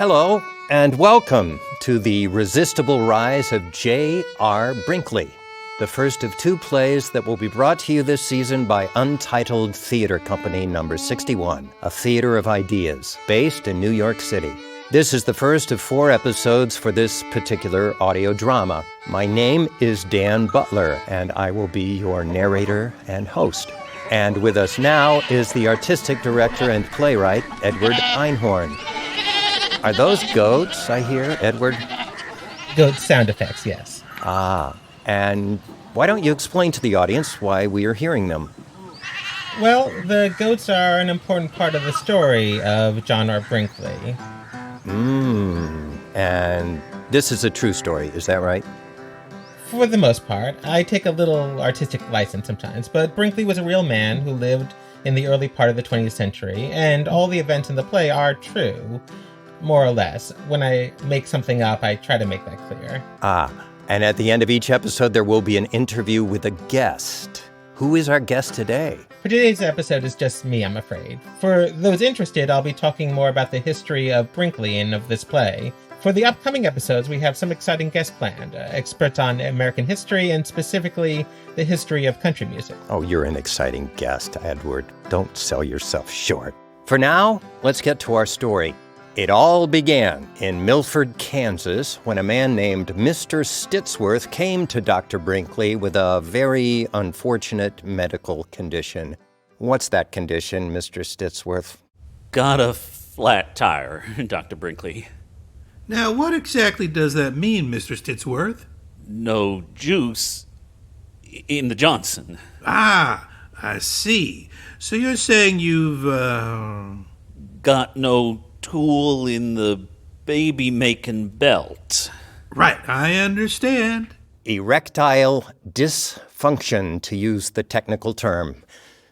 Hello, and welcome to the Resistible Rise of J.R. Brinkley, the first of two plays that will be brought to you this season by Untitled Theater Company No.61, a theater of ideas based in New York City. This is the first of 4 episodes for this particular audio drama. My name is Dan Butler, and I will be your narrator and host. And with us now is the artistic director and playwright, Edward Einhorn. Are those goats, I hear, Edward? Goat sound effects, yes. And why don't you explain to the audience why we are hearing them? Well, the goats are an important part of the story of John R. Brinkley. And this is a true story, is that right? For the most part. I take a little artistic license sometimes, but Brinkley was a real man who lived in the early part of the 20th century, and all the events in the play are true, more or less. When I make something up, I try to make that clear. And at the end of each episode, there will be an interview with a guest. Who is our guest today? For today's episode, it's just me, I'm afraid. For those interested, I'll be talking more about the history of Brinkley and of this play. For the upcoming episodes, we have some exciting guests planned, experts on American history and specifically the history of country music. Oh, you're an exciting guest, Edward. Don't sell yourself short. For now, let's get to our story. It all began in Milford, Kansas, when a man named Mr. Stitsworth came to Dr. Brinkley with a very unfortunate medical condition. What's that condition, Mr. Stitsworth? Got a flat tire, Dr. Brinkley. Now, what exactly does that mean, Mr. Stitsworth? No juice in the Johnson. I see. So you're saying you've, Got no tool in the baby-making belt. Right, I understand. Erectile dysfunction, to use the technical term.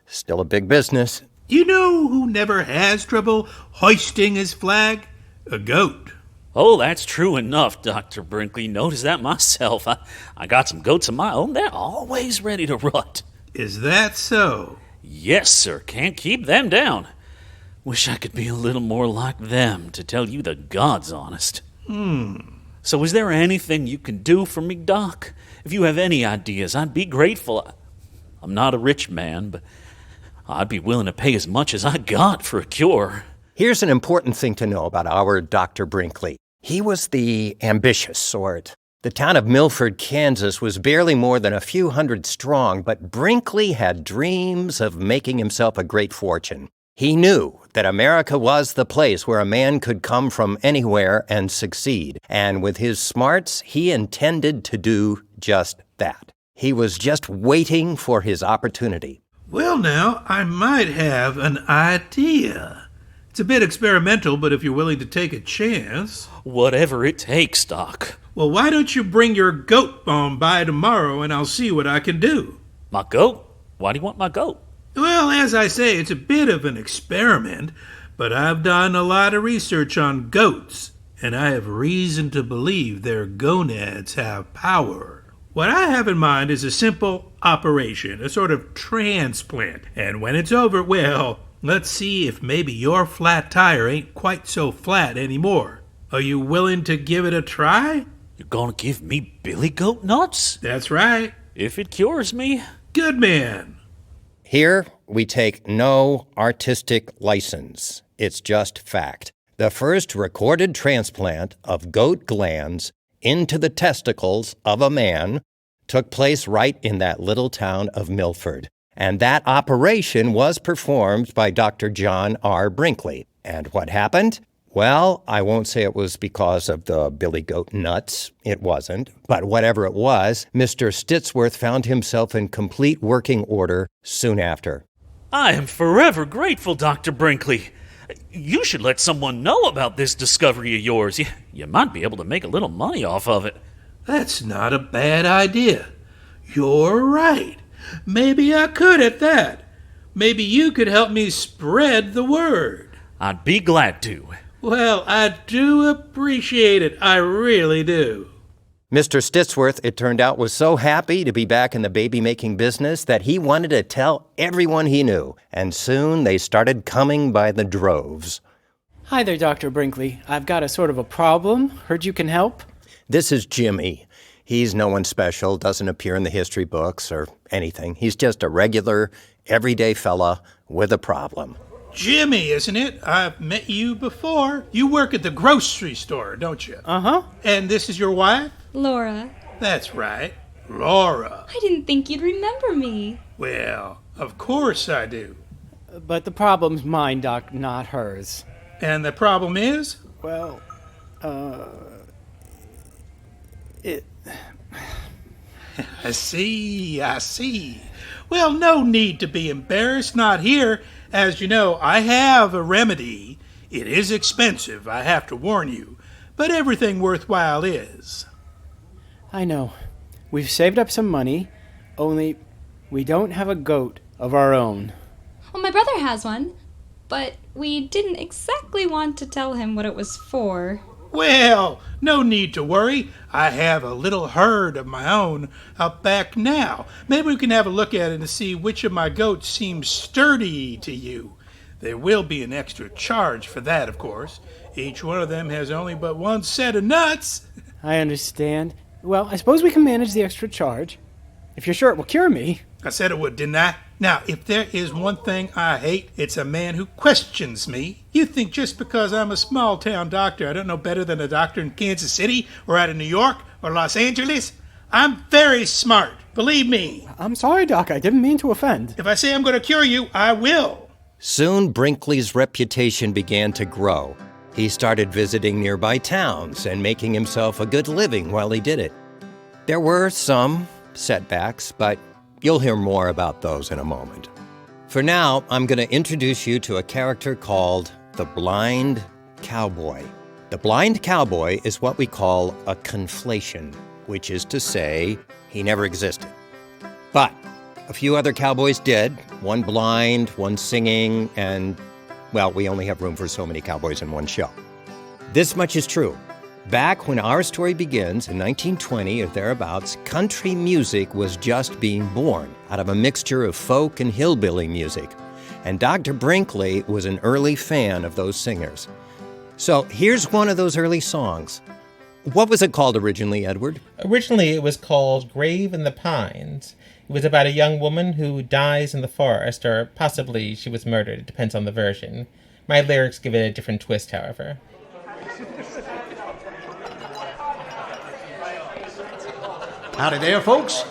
Still a big business. You know who never has trouble hoisting his flag? A goat. Oh, that's true enough, Dr. Brinkley. Notice that myself. I got some goats of my own. They're always ready to rut. Is that so? Yes, sir. Can't keep them down. Wish I could be a little more like them, to tell you the God's honest. So is there anything you can do for me, Doc? If you have any ideas, I'd be grateful. I'm not a rich man, but I'd be willing to pay as much as I got for a cure. Here's an important thing to know about our Dr. Brinkley. He was the ambitious sort. The town of Milford, Kansas was barely more than a few hundred strong, but Brinkley had dreams of making himself a great fortune. He knew that America was the place where a man could come from anywhere and succeed, and with his smarts, he intended to do just that. He was just waiting for his opportunity. Well, now, I might have an idea. It's a bit experimental, but if you're willing to take a chance... Whatever it takes, Doc. Well, why don't you bring your goat on by tomorrow and I'll see what I can do. My goat? Why do you want my goat? Well, as I say, it's a bit of an experiment, but I've done a lot of research on goats, and I have reason to believe their gonads have power. What I have in mind is a simple operation, a sort of transplant, and when it's over, well, let's see if maybe your flat tire ain't quite so flat anymore. Are you willing to give it a try? You're gonna give me billy goat nuts? That's right. If it cures me. Good man. Here, we take no artistic license. It's just fact. The first recorded transplant of goat glands into the testicles of a man took place right in that little town of Milford. And that operation was performed by Dr. John R. Brinkley. And what happened? Well, I won't say it was because of the billy goat nuts. It wasn't. But whatever it was, Mr. Stitsworth found himself in complete working order soon after. I am forever grateful, Dr. Brinkley. You should let someone know about this discovery of yours. You might be able to make a little money off of it. That's not a bad idea. You're right. Maybe I could at that. Maybe you could help me spread the word. I'd be glad to. Well, I do appreciate it. I really do. Mr. Stitsworth, it turned out, was so happy to be back in the baby-making business that he wanted to tell everyone he knew, and soon they started coming by the droves. Hi there, Dr. Brinkley. I've got a sort of a problem. Heard you can help? This is Jimmy. He's no one special, doesn't appear in the history books or anything. He's just a regular, everyday fella with a problem. Jimmy, isn't it? I've met you before. You work at the grocery store, don't you? Uh-huh. And this is your wife? Laura. That's right, Laura. I didn't think you'd remember me. Well, of course I do. But the problem's mine, Doc, not hers. And the problem is? Well, it... I see. Well, no need to be embarrassed, not here. As you know, I have a remedy. It is expensive, I have to warn you, but everything worthwhile is. I know. We've saved up some money, only we don't have a goat of our own. Well, my brother has one, but we didn't exactly want to tell him what it was for. Well, no need to worry. I have a little herd of my own up back now. Maybe we can have a look at it and see which of my goats seems sturdy to you. There will be an extra charge for that, of course. Each one of them has only but one set of nuts. I understand. Well, I suppose we can manage the extra charge. If you're sure it will cure me. I said it would, didn't I? Now, if there is one thing I hate, it's a man who questions me. You think just because I'm a small-town doctor, I don't know better than a doctor in Kansas City or out of New York or Los Angeles? I'm very smart, believe me. I'm sorry, Doc. I didn't mean to offend. If I say I'm going to cure you, I will. Soon, Brinkley's reputation began to grow. He started visiting nearby towns and making himself a good living while he did it. There were some setbacks, but you'll hear more about those in a moment. For now, I'm going to introduce you to a character called the Blind Cowboy. The Blind Cowboy is what we call a conflation, which is to say he never existed. But a few other cowboys did, one blind, one singing, and, well, we only have room for so many cowboys in one show. This much is true. Back when our story begins, in 1920 or thereabouts, country music was just being born out of a mixture of folk and hillbilly music. And Dr. Brinkley was an early fan of those singers. So here's one of those early songs. What was it called originally, Edward? Originally, it was called Grave in the Pines. It was about a young woman who dies in the forest, or possibly she was murdered. It depends on the version. My lyrics give it a different twist, however. Howdy there, folks.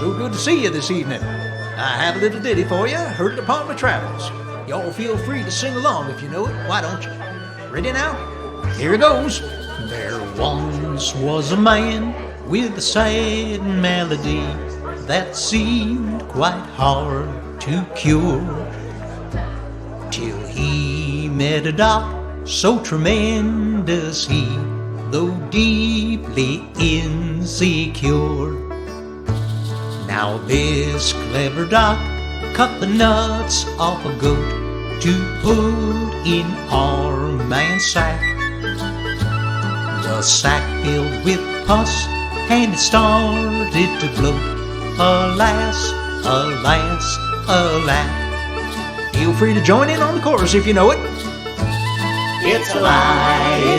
So good to see you this evening. I have a little ditty for you, heard it upon my travels. Y'all feel free to sing along if you know it, why don't you? Ready now? Here it goes. There once was a man with a sad melody that seemed quite hard to cure, till he met a doc so tremendous he, though deeply insecure. Now this clever doc cut the nuts off a goat to put in our man's sack. The sack filled with pus and it started to float. Alas, alas, alas. Feel free to join in on the chorus if you know it. It's a lie,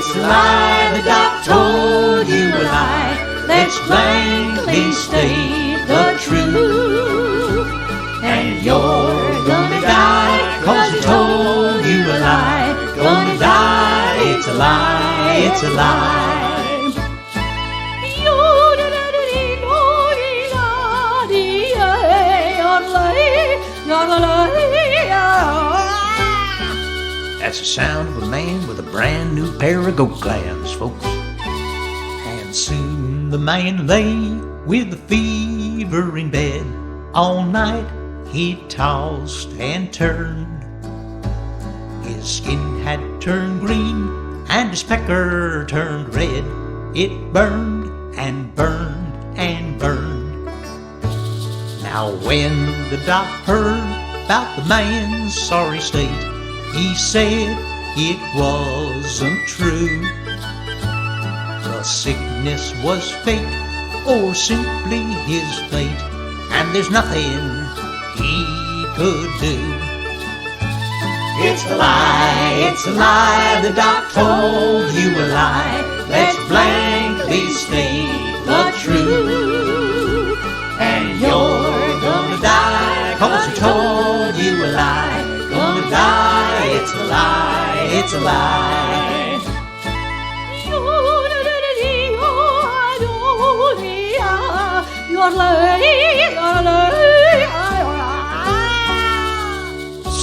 the doc told you a lie. Let's blankly state the truth. And you're gonna die, 'cause he told you a lie. Gonna die, it's a lie, it's a lie. That's the sound of a man with a brand new pair of goat glands, folks. And soon the man lay with the fever in bed. All night he tossed and turned. His skin had turned green and his pecker turned red. It burned and burned and burned. Now when the doc heard about the man's sorry state, he said it wasn't true. The sickness was fake or simply his fate, and there's nothing he could do. It's a lie, it's a lie. The doc told you a lie. Let's blankly state the truth. And you're gonna die, 'cause he told you a lie. Gonna die, it's a lie, it's a lie.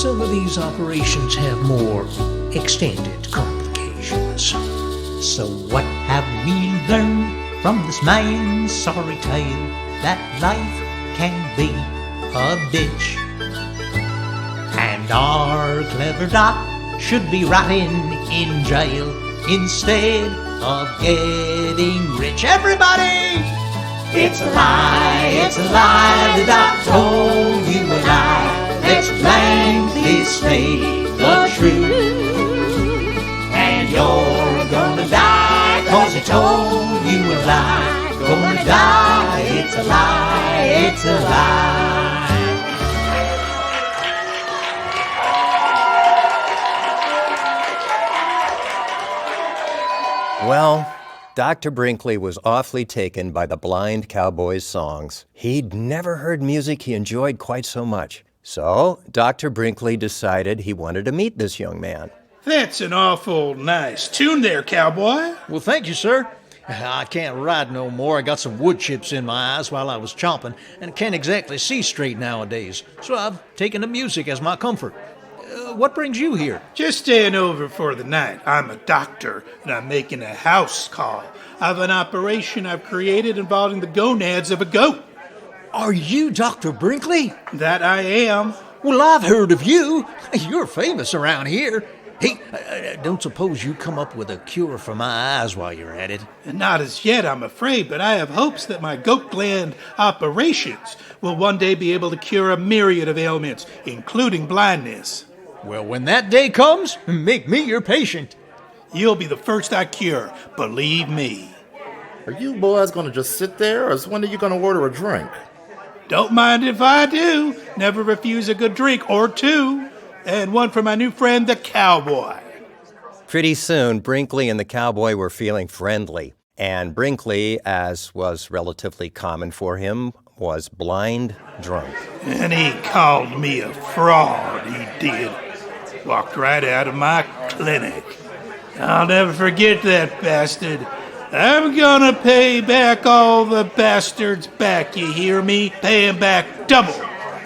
Some of these operations have more extended complications. So what have we learned from this man's sorry tale? That life can be a bitch. And our clever doc should be rotting in jail instead of getting rich. Everybody! It's a lie, the doc told you a lie. Let's blankly state the truth. And you're gonna die, 'cause he told you a lie. Gonna die, it's a lie, it's a lie. Well, Dr. Brinkley was awfully taken by the blind cowboy's songs. He'd never heard music he enjoyed quite so much. So, Dr. Brinkley decided he wanted to meet this young man. That's an awful nice tune there, cowboy. Well, thank you, sir. I can't ride no more. I got some wood chips in my eyes while I was chomping, and can't exactly see straight nowadays. So I've taken the music as my comfort. What brings you here? Just staying over for the night. I'm a doctor, and I'm making a house call of an operation I've created involving the gonads of a goat. Are you Dr. Brinkley? That I am. Well, I've heard of you. You're famous around here. Hey, don't suppose you come up with a cure for my eyes while you're at it? Not as yet, I'm afraid, but I have hopes that my goat gland operations will one day be able to cure a myriad of ailments, including blindness. Well, when that day comes, make me your patient. You'll be the first I cure, believe me. Are you boys going to just sit there, or when are you going to order a drink? Don't mind if I do. Never refuse a good drink or two. And one for my new friend, the cowboy. Pretty soon, Brinkley and the cowboy were feeling friendly. And Brinkley, as was relatively common for him, was blind drunk. And he called me a fraud, he did. Walked right out of my clinic. I'll never forget that bastard. I'm gonna pay back all the bastards back, you hear me? Pay him back double.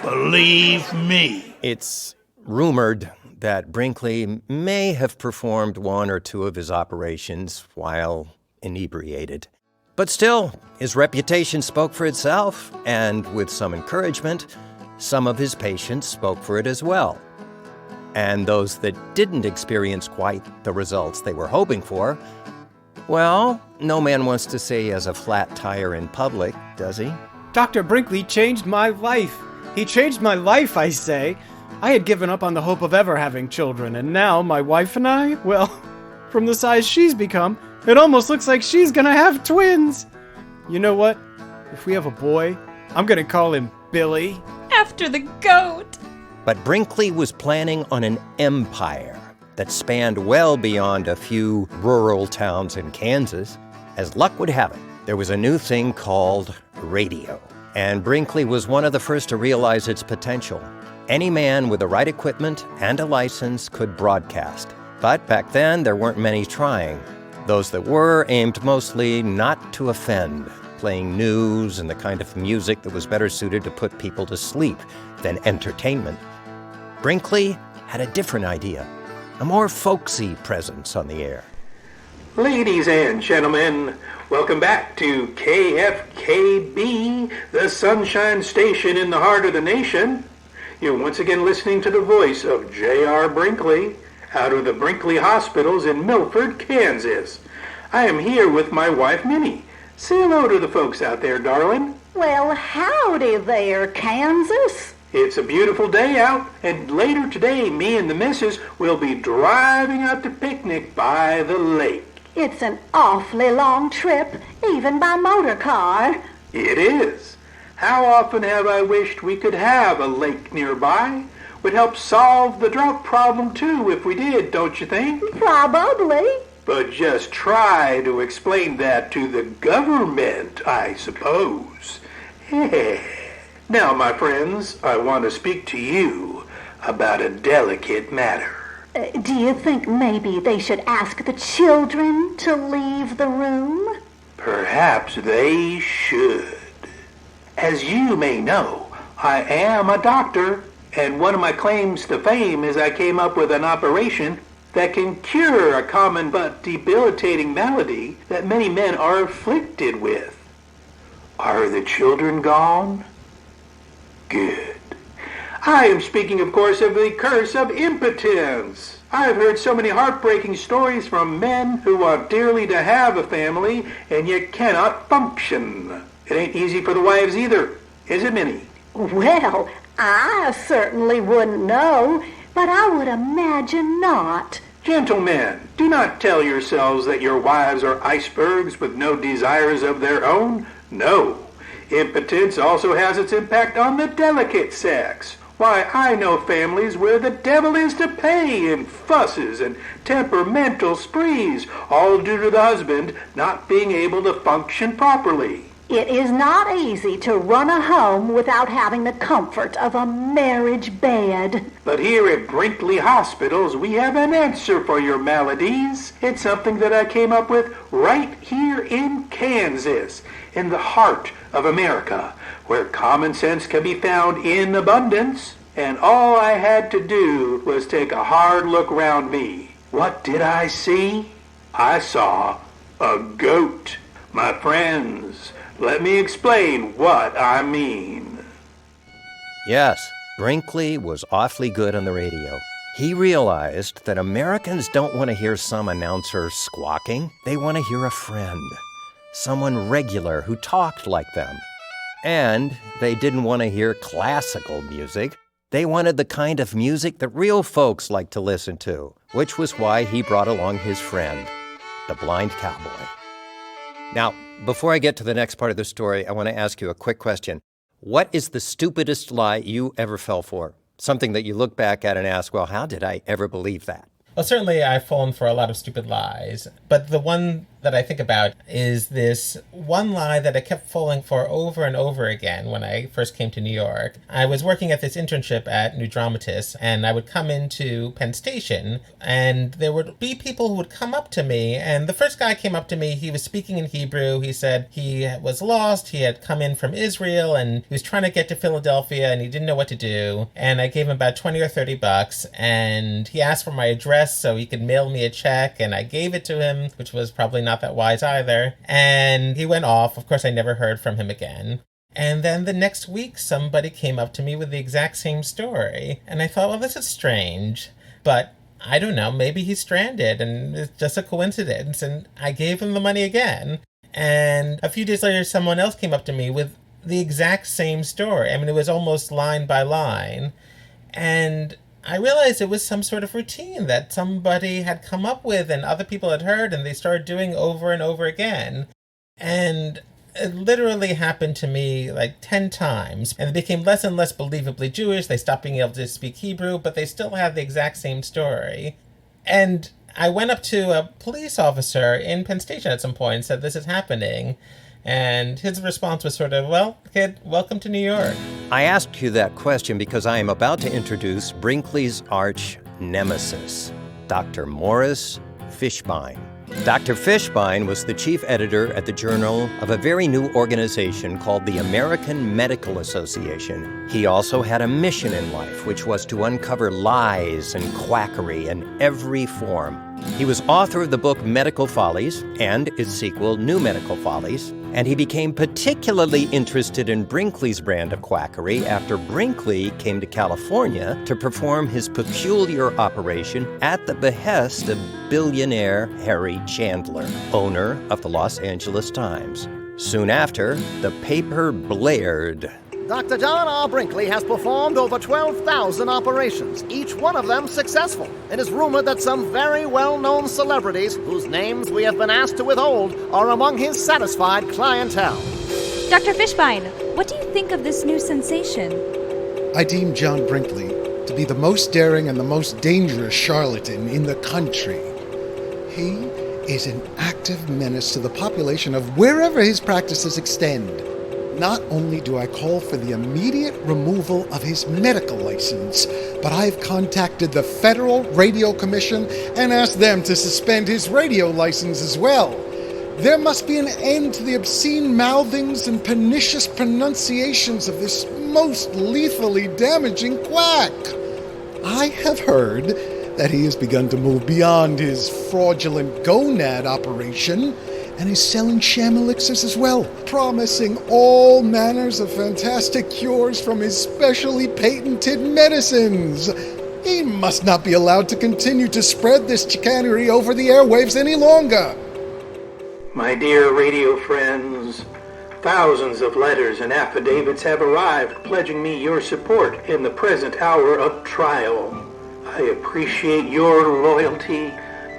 Believe me. It's rumored that Brinkley may have performed one or two of his operations while inebriated. But still, his reputation spoke for itself, and with some encouragement, some of his patients spoke for it as well. And those that didn't experience quite the results they were hoping for, well, no man wants to say he has a flat tire in public, does he? Dr. Brinkley changed my life. He changed my life, I say. I had given up on the hope of ever having children, and now my wife and I, well, from the size she's become, it almost looks like she's gonna have twins. You know what? If we have a boy, I'm gonna call him Billy. After the goat. But Brinkley was planning on an empire that spanned well beyond a few rural towns in Kansas. As luck would have it, there was a new thing called radio. And Brinkley was one of the first to realize its potential. Any man with the right equipment and a license could broadcast. But back then, there weren't many trying. Those that were aimed mostly not to offend, playing news and the kind of music that was better suited to put people to sleep than entertainment. Brinkley had a different idea, a more folksy presence on the air. Ladies and gentlemen, welcome back to KFKB, the Sunshine Station in the heart of the nation. You're once again listening to the voice of J.R. Brinkley out of the Brinkley Hospitals in Milford, Kansas. I am here with my wife, Minnie. Say hello to the folks out there, darling. Well, howdy there, Kansas. It's a beautiful day out, and later today, me and the missus will be driving out to picnic by the lake. It's an awfully long trip, even by motor car. It is. How often have I wished we could have a lake nearby? would help solve the drought problem too if we did, don't you think? Probably. But just try to explain that to the government, I suppose. Now, my friends, I want to speak to you about a delicate matter. Do you think maybe they should ask the children to leave the room? Perhaps they should. As you may know, I am a doctor, and one of my claims to fame is I came up with an operation that can cure a common but debilitating malady that many men are afflicted with. Are the children gone? Good. I am speaking, of course, of the curse of impotence. I've heard so many heartbreaking stories from men who want dearly to have a family and yet cannot function. It ain't easy for the wives either, is it, Minnie? Well, I certainly wouldn't know, but I would imagine not. Gentlemen, do not tell yourselves that your wives are icebergs with no desires of their own. No. Impotence also has its impact on the delicate sex. Why, I know families where the devil is to pay in fusses and temperamental sprees, all due to the husband not being able to function properly. It is not easy to run a home without having the comfort of a marriage bed. But here at Brinkley Hospitals, we have an answer for your maladies. It's something that I came up with right here in Kansas, in the heart of America, where common sense can be found in abundance. And all I had to do was take a hard look round me. What did I see? I saw a goat. My friends, let me explain what I mean. Yes, Brinkley was awfully good on the radio. He realized that Americans don't want to hear some announcer squawking. They want to hear a friend, someone regular who talked like them. And they didn't want to hear classical music. They wanted the kind of music that real folks like to listen to, which was why he brought along his friend, the blind cowboy. Now, before I get to the next part of the story, I want to ask you a quick question. What is the stupidest lie you ever fell for? Something that you look back at and ask, well, how did I ever believe that? Well, certainly I've fallen for a lot of stupid lies, but the one that I think about is this one lie that I kept falling for over and over again when I first came to New York. I was working at this internship at New Dramatists, and I would come into Penn Station, and there would be people who would come up to me, and the first guy came up to me, he was speaking in Hebrew. He said he was lost, he had come in from Israel, and he was trying to get to Philadelphia, and he didn't know what to do, and I gave him about $20 or $30, and he asked for my address so he could mail me a check, and I gave it to him, which was probably not that wise either. And he went off. Of course, I never heard from him again. And then the next week, somebody came up to me with the exact same story. And I thought, well, this is strange. But I don't know, maybe he's stranded and it's just a coincidence. And I gave him the money again. And a few days later, someone else came up to me with the exact same story. I mean, it was almost line by line. And I realized it was some sort of routine that somebody had come up with and other people had heard, and they started doing over and over again. And it literally happened to me like 10 times, and they became less and less believably Jewish. They stopped being able to speak Hebrew, but they still had the exact same story. And I went up to a police officer in Penn Station at some point and said, this is happening. And his response was sort of, well, kid, welcome to New York. I asked you that question because I am about to introduce Brinkley's arch nemesis, Dr. Morris Fishbein. Dr. Fishbein was the chief editor at the Journal of a very new organization called the American Medical Association. He also had a mission in life, which was to uncover lies and quackery in every form. He was author of the book Medical Follies and its sequel, New Medical Follies, and he became particularly interested in Brinkley's brand of quackery after Brinkley came to California to perform his peculiar operation at the behest of billionaire Harry Chandler, owner of the Los Angeles Times. Soon after, the paper blared. Dr. John R. Brinkley has performed over 12,000 operations, each one of them successful. It is rumored that some very well-known celebrities, whose names we have been asked to withhold, are among his satisfied clientele. Dr. Fishbein, what do you think of this new sensation? I deem John Brinkley to be the most daring and the most dangerous charlatan in the country. He is an active menace to the population of wherever his practices extend. Not only do I call for the immediate removal of his medical license, but I've contacted the Federal Radio Commission and asked them to suspend his radio license as well. There must be an end to the obscene mouthings and pernicious pronunciations of this most lethally damaging quack. I have heard that he has begun to move beyond his fraudulent gonad operation and is selling sham elixirs as well, promising all manners of fantastic cures from his specially patented medicines. He must not be allowed to continue to spread this chicanery over the airwaves any longer. My dear radio friends, thousands of letters and affidavits have arrived pledging me your support in the present hour of trial. I appreciate your loyalty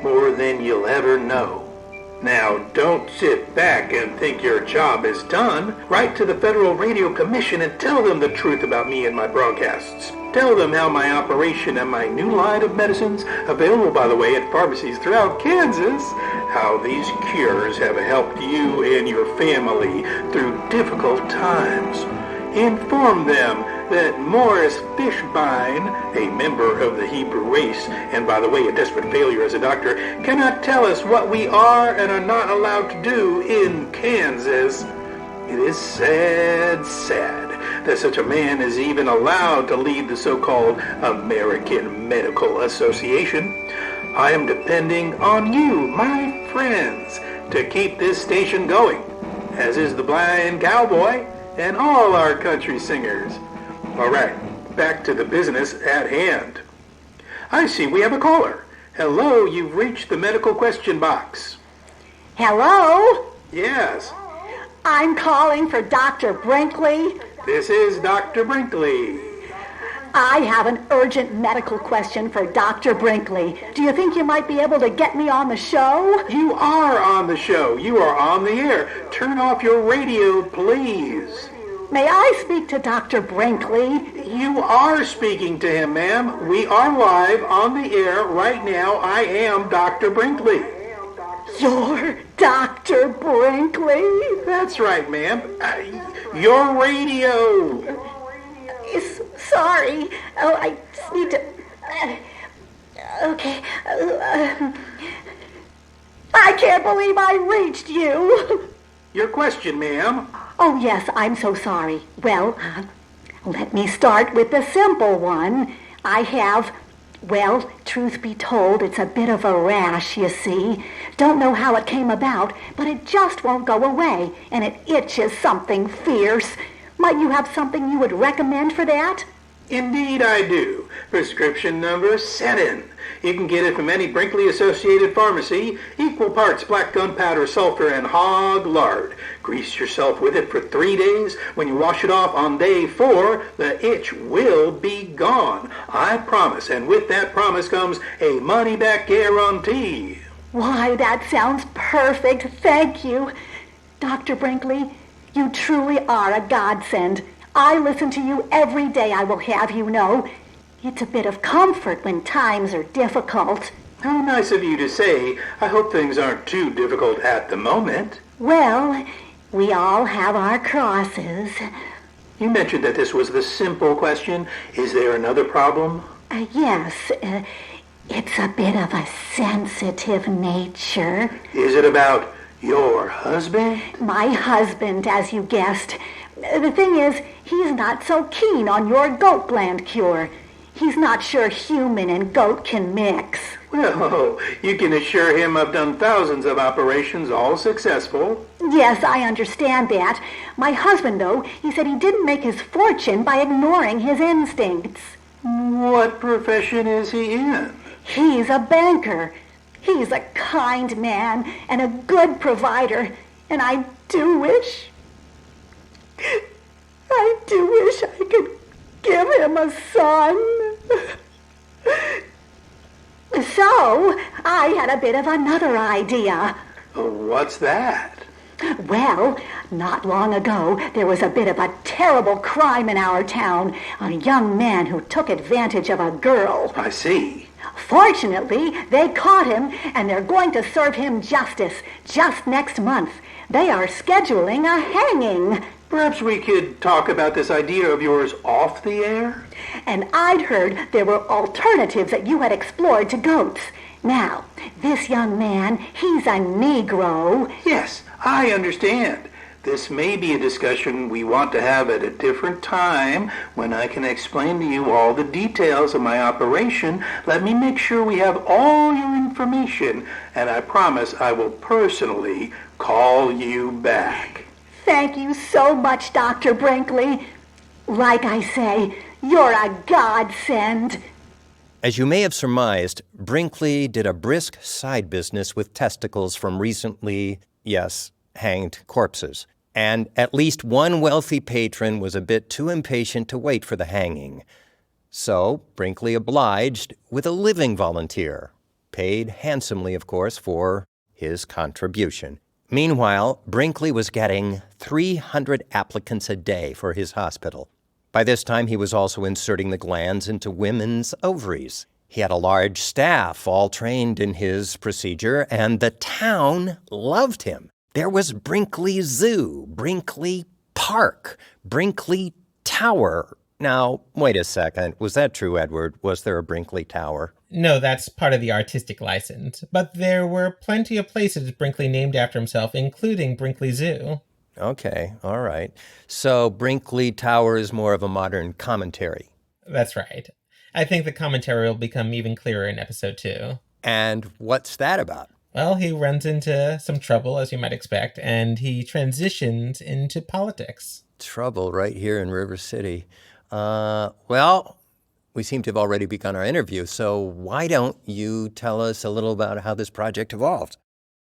more than you'll ever know. Now, don't sit back and think your job is done. Write to the Federal Radio Commission and tell them the truth about me and my broadcasts. Tell them how my operation and my new line of medicines, available, by the way, at pharmacies throughout Kansas, how these cures have helped you and your family through difficult times. Inform them that Morris Fishbein, a member of the Hebrew race, and by the way, a desperate failure as a doctor, cannot tell us what we are and are not allowed to do in Kansas. It is sad, sad that such a man is even allowed to lead the so-called American Medical Association. I am depending on you, my friends, to keep this station going, as is the Blind Cowboy and all our country singers. All right, back to the business at hand. I see we have a caller. Hello, you've reached the medical question box. Hello? Yes. I'm calling for Dr. Brinkley. This is Dr. Brinkley. I have an urgent medical question for Dr. Brinkley. Do you think you might be able to get me on the show? You are on the show. You are on the air. Turn off your radio, please. May I speak to Dr. Brinkley? You are speaking to him, ma'am. We are live on the air right now. I am Dr. Brinkley. You're Dr. Brinkley? That's right, ma'am. Your radio. Sorry. Oh, I just need to... Okay. I can't believe I reached you. Your question, ma'am. Oh, yes, I'm so sorry. Well, let me start with the simple one. I have... Well, truth be told, it's a bit of a rash, you see. Don't know how it came about, but it just won't go away, and it itches something fierce. Might you have something you would recommend for that? Indeed I do. Prescription number 7. You can get it from any Brinkley Associated pharmacy. Equal parts black gunpowder, sulfur, and hog lard. Grease yourself with it for 3 days. When you wash it off on day 4, the itch will be gone. I promise. And with that promise comes a money-back guarantee. Why, that sounds perfect. Thank you. Dr. Brinkley, you truly are a godsend. I listen to you every day, I will have you know. It's a bit of comfort when times are difficult. How nice of you to say. I hope things aren't too difficult at the moment. Well, we all have our crosses. You mentioned that this was the simple question. Is there another problem? Yes. It's a bit of a sensitive nature. Is it about your husband? My husband, as you guessed. The thing is, he's not so keen on your goat gland cure. He's not sure human and goat can mix. Well, you can assure him I've done thousands of operations, all successful. Yes, I understand that. My husband, though, he said he didn't make his fortune by ignoring his instincts. What profession is he in? He's a banker. He's a kind man and a good provider, and I do wish I could give him a son. So, I had a bit of another idea. What's that? Well, not long ago, there was a bit of a terrible crime in our town. A young man who took advantage of a girl. I see. Fortunately, they caught him, and they're going to serve him justice just next month. They are scheduling a hanging. Perhaps we could talk about this idea of yours off the air? And I'd heard there were alternatives that you had explored to goats. Now, this young man, he's a Negro. Yes, I understand. This may be a discussion we want to have at a different time when I can explain to you all the details of my operation. Let me make sure we have all your information, and I promise I will personally call you back. Thank you so much, Dr. Brinkley. Like I say, you're a godsend. As you may have surmised, Brinkley did a brisk side business with testicles from recently, yes, hanged corpses. And at least one wealthy patron was a bit too impatient to wait for the hanging. So Brinkley obliged with a living volunteer, paid handsomely, of course, for his contribution. Meanwhile, Brinkley was getting 300 applicants a day for his hospital. By this time, he was also inserting the glands into women's ovaries. He had a large staff, all trained in his procedure, and the town loved him. There was Brinkley Zoo, Brinkley Park, Brinkley Tower. Now, wait a second. Was that true, Edward? Was there a Brinkley Tower? No, that's part of the artistic license. But there were plenty of places Brinkley named after himself, including Brinkley Zoo. Okay, all right. So Brinkley Tower is more of a modern commentary. That's right. I think the commentary will become even clearer in episode 2. And what's that about? Well, he runs into some trouble, as you might expect, and he transitions into politics. Trouble right here in River City. Well, we seem to have already begun our interview, so why don't you tell us a little about how this project evolved?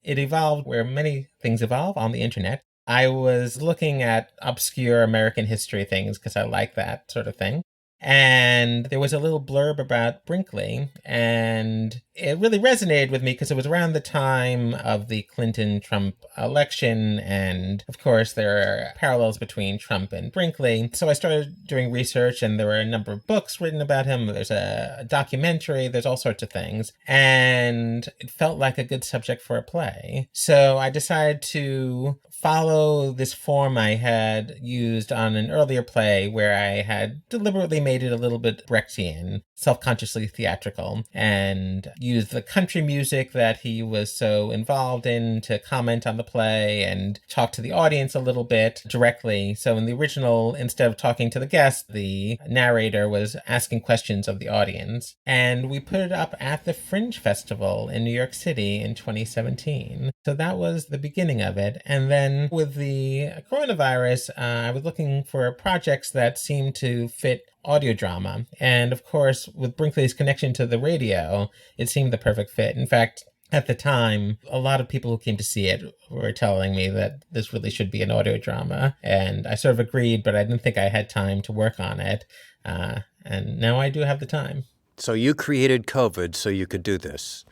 It evolved where many things evolve, on the internet. I was looking at obscure American history things because I like that sort of thing. And there was a little blurb about Brinkley, and it really resonated with me because it was around the time of the Clinton-Trump election, and of course there are parallels between Trump and Brinkley. So I started doing research, and there were a number of books written about him. There's a documentary, there's all sorts of things, and it felt like a good subject for a play. So I decided to follow this form I had used on an earlier play where I had deliberately made it a little bit Brechtian, self-consciously theatrical, and used the country music that he was so involved in to comment on the play and talk to the audience a little bit directly. So in the original, instead of talking to the guest, the narrator was asking questions of the audience. And we put it up at the Fringe Festival in New York City in 2017. So that was the beginning of it. And then with the coronavirus, I was looking for projects that seemed to fit audio drama. And of course, with Brinkley's connection to the radio, it seemed the perfect fit. In fact, at the time, a lot of people who came to see it were telling me that this really should be an audio drama. And I sort of agreed, but I didn't think I had time to work on it. And now I do have the time. So you created COVID so you could do this.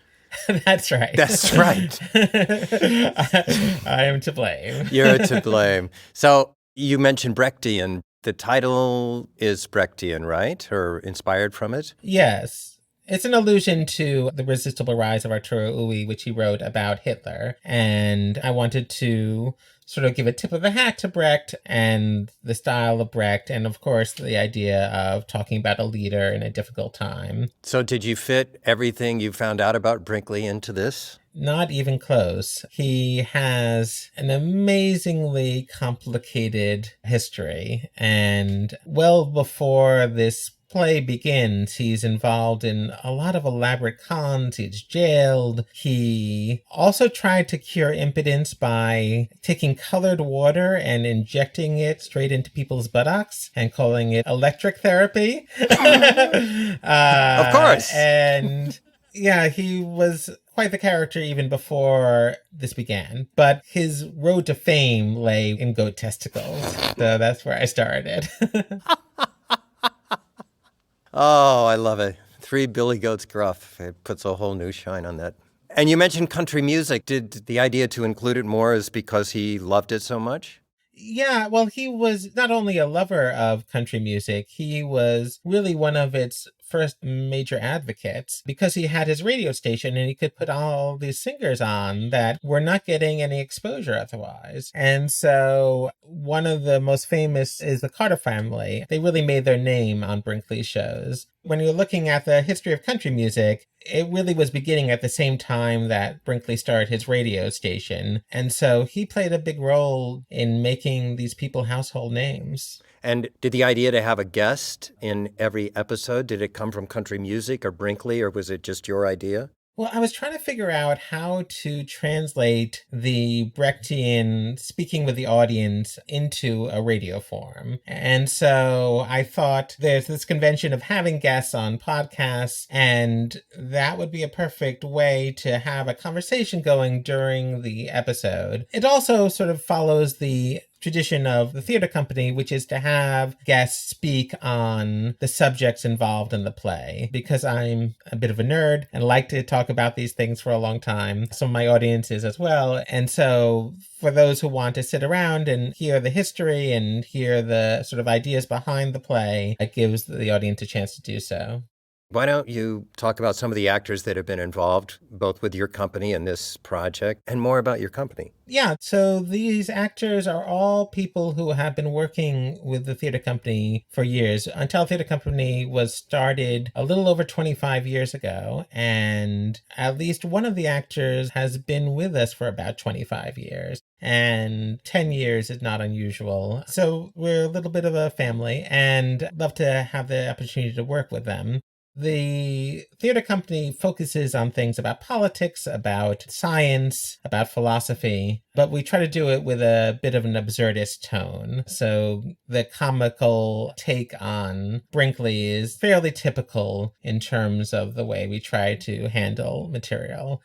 That's right. That's right. I am to blame. You're to blame. So you mentioned Brechtian. The title is Brechtian, right? Or inspired from it? Yes. It's an allusion to The Resistible Rise of Arturo Ui, which he wrote about Hitler. And I wanted to sort of give a tip of the hat to Brecht and the style of Brecht, and of course the idea of talking about a leader in a difficult time. So did you fit everything you found out about Brinkley into this? Not even close. He has an amazingly complicated history, and well before this play begins, he's involved in a lot of elaborate cons. He's jailed. He also tried to cure impotence by taking colored water and injecting it straight into people's buttocks and calling it electric therapy. Of course. And yeah, he was quite the character even before this began. But his road to fame lay in goat testicles. So that's where I started. Oh, I love it. 3 billy goats gruff. It puts a whole new shine on that. And you mentioned country music. Did the idea to include it more is because he loved it so much? Yeah, well, he was not only a lover of country music, he was really one of its first major advocates because he had his radio station and he could put all these singers on that were not getting any exposure otherwise. And so one of the most famous is the Carter family. They really made their name on Brinkley shows. When you're looking at the history of country music, it really was beginning at the same time that Brinkley started his radio station. And so he played a big role in making these people household names. And did the idea to have a guest in every episode, did it come from country music or Brinkley, or was it just your idea? Well, I was trying to figure out how to translate the Brechtian speaking with the audience into a radio form. And so I thought there's this convention of having guests on podcasts, and that would be a perfect way to have a conversation going during the episode. It also sort of follows the tradition of the theater company, which is to have guests speak on the subjects involved in the play. Because I'm a bit of a nerd and like to talk about these things for a long time, some of my audience is as well. And so for those who want to sit around and hear the history and hear the sort of ideas behind the play, it gives the audience a chance to do so. Why don't you talk about some of the actors that have been involved, both with your company and this project, and more about your company? Yeah, so these actors are all people who have been working with the theater company for years. Untitled Theater Company was started a little over 25 years ago, and at least one of the actors has been with us for about 25 years. And 10 years is not unusual. So we're a little bit of a family, and love to have the opportunity to work with them. The theater company focuses on things about politics, about science, about philosophy, but we try to do it with a bit of an absurdist tone. So the comical take on Brinkley is fairly typical in terms of the way we try to handle material.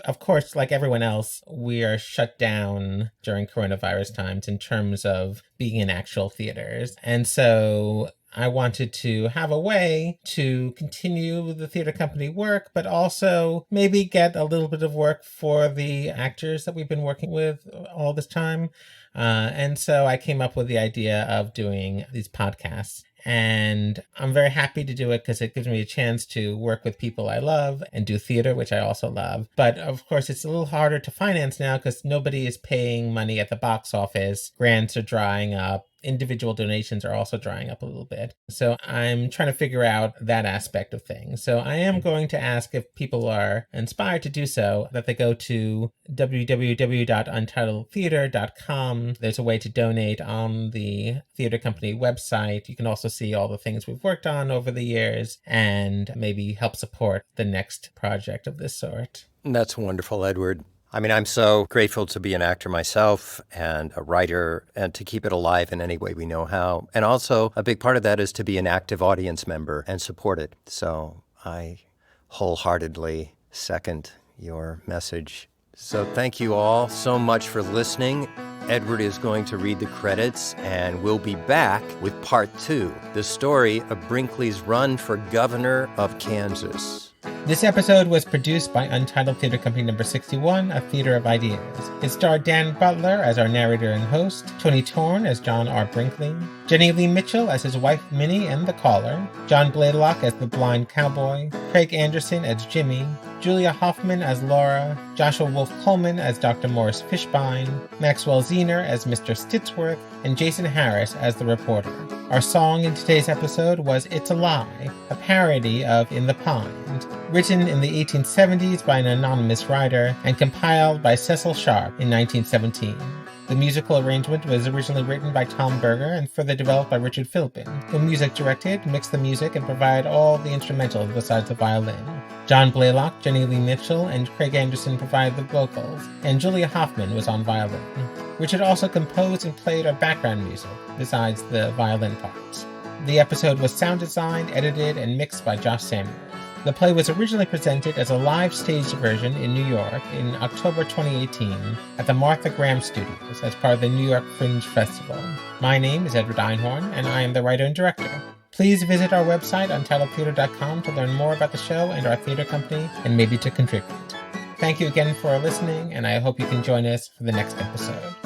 Of course, like everyone else, we are shut down during coronavirus times in terms of being in actual theaters. And so I wanted to have a way to continue the theater company work, but also maybe get a little bit of work for the actors that we've been working with all this time. And so I came up with the idea of doing these podcasts. And I'm very happy to do it because it gives me a chance to work with people I love and do theater, which I also love. But of course, it's a little harder to finance now because nobody is paying money at the box office. Grants are drying up. Individual donations are also drying up a little bit. So I'm trying to figure out that aspect of things. So I am going to ask if people are inspired to do so, that they go to www.untitledtheater.com. There's a way to donate on the theater company website. You can also see all the things we've worked on over the years and maybe help support the next project of this sort. That's wonderful, Edward. I mean, I'm so grateful to be an actor myself and a writer and to keep it alive in any way we know how. And also, a big part of that is to be an active audience member and support it. So I wholeheartedly second your message. So thank you all so much for listening. Edward is going to read the credits, and we'll be back with part 2, the story of Brinkley's run for governor of Kansas. This episode was produced by Untitled Theater Company No.61, a theater of ideas. It starred Dan Butler as our narrator and host, Tony Torn as John R. Brinkley, Jenny Lee Mitchell as his wife Minnie and the caller, John Blaylock as the blind cowboy, Craig Anderson as Jimmy, Julia Hoffman as Laura, Joshua Wolf Coleman as Dr. Morris Fishbein, Maxwell Zener as Mr. Stitsworth, and Jason Harris as the reporter. Our song in today's episode was It's a Lie, a parody of In the Pond, written in the 1870s by an anonymous writer and compiled by Cecil Sharp in 1917. The musical arrangement was originally written by Tom Berger and further developed by Richard Philbin, who music directed, mixed the music, and provided all the instrumentals besides the violin. John Blaylock, Jenny Lee Mitchell, and Craig Anderson provided the vocals, and Julia Hoffman was on violin. Richard also composed and played our background music, besides the violin parts. The episode was sound designed, edited, and mixed by Josh Samuels. The play was originally presented as a live staged version in New York in October 2018 at the Martha Graham Studios as part of the New York Fringe Festival. My name is Edward Einhorn, and I am the writer and director. Please visit our website, untitledtheater.com, to learn more about the show and our theater company, and maybe to contribute. Thank you again for listening, and I hope you can join us for the next episode.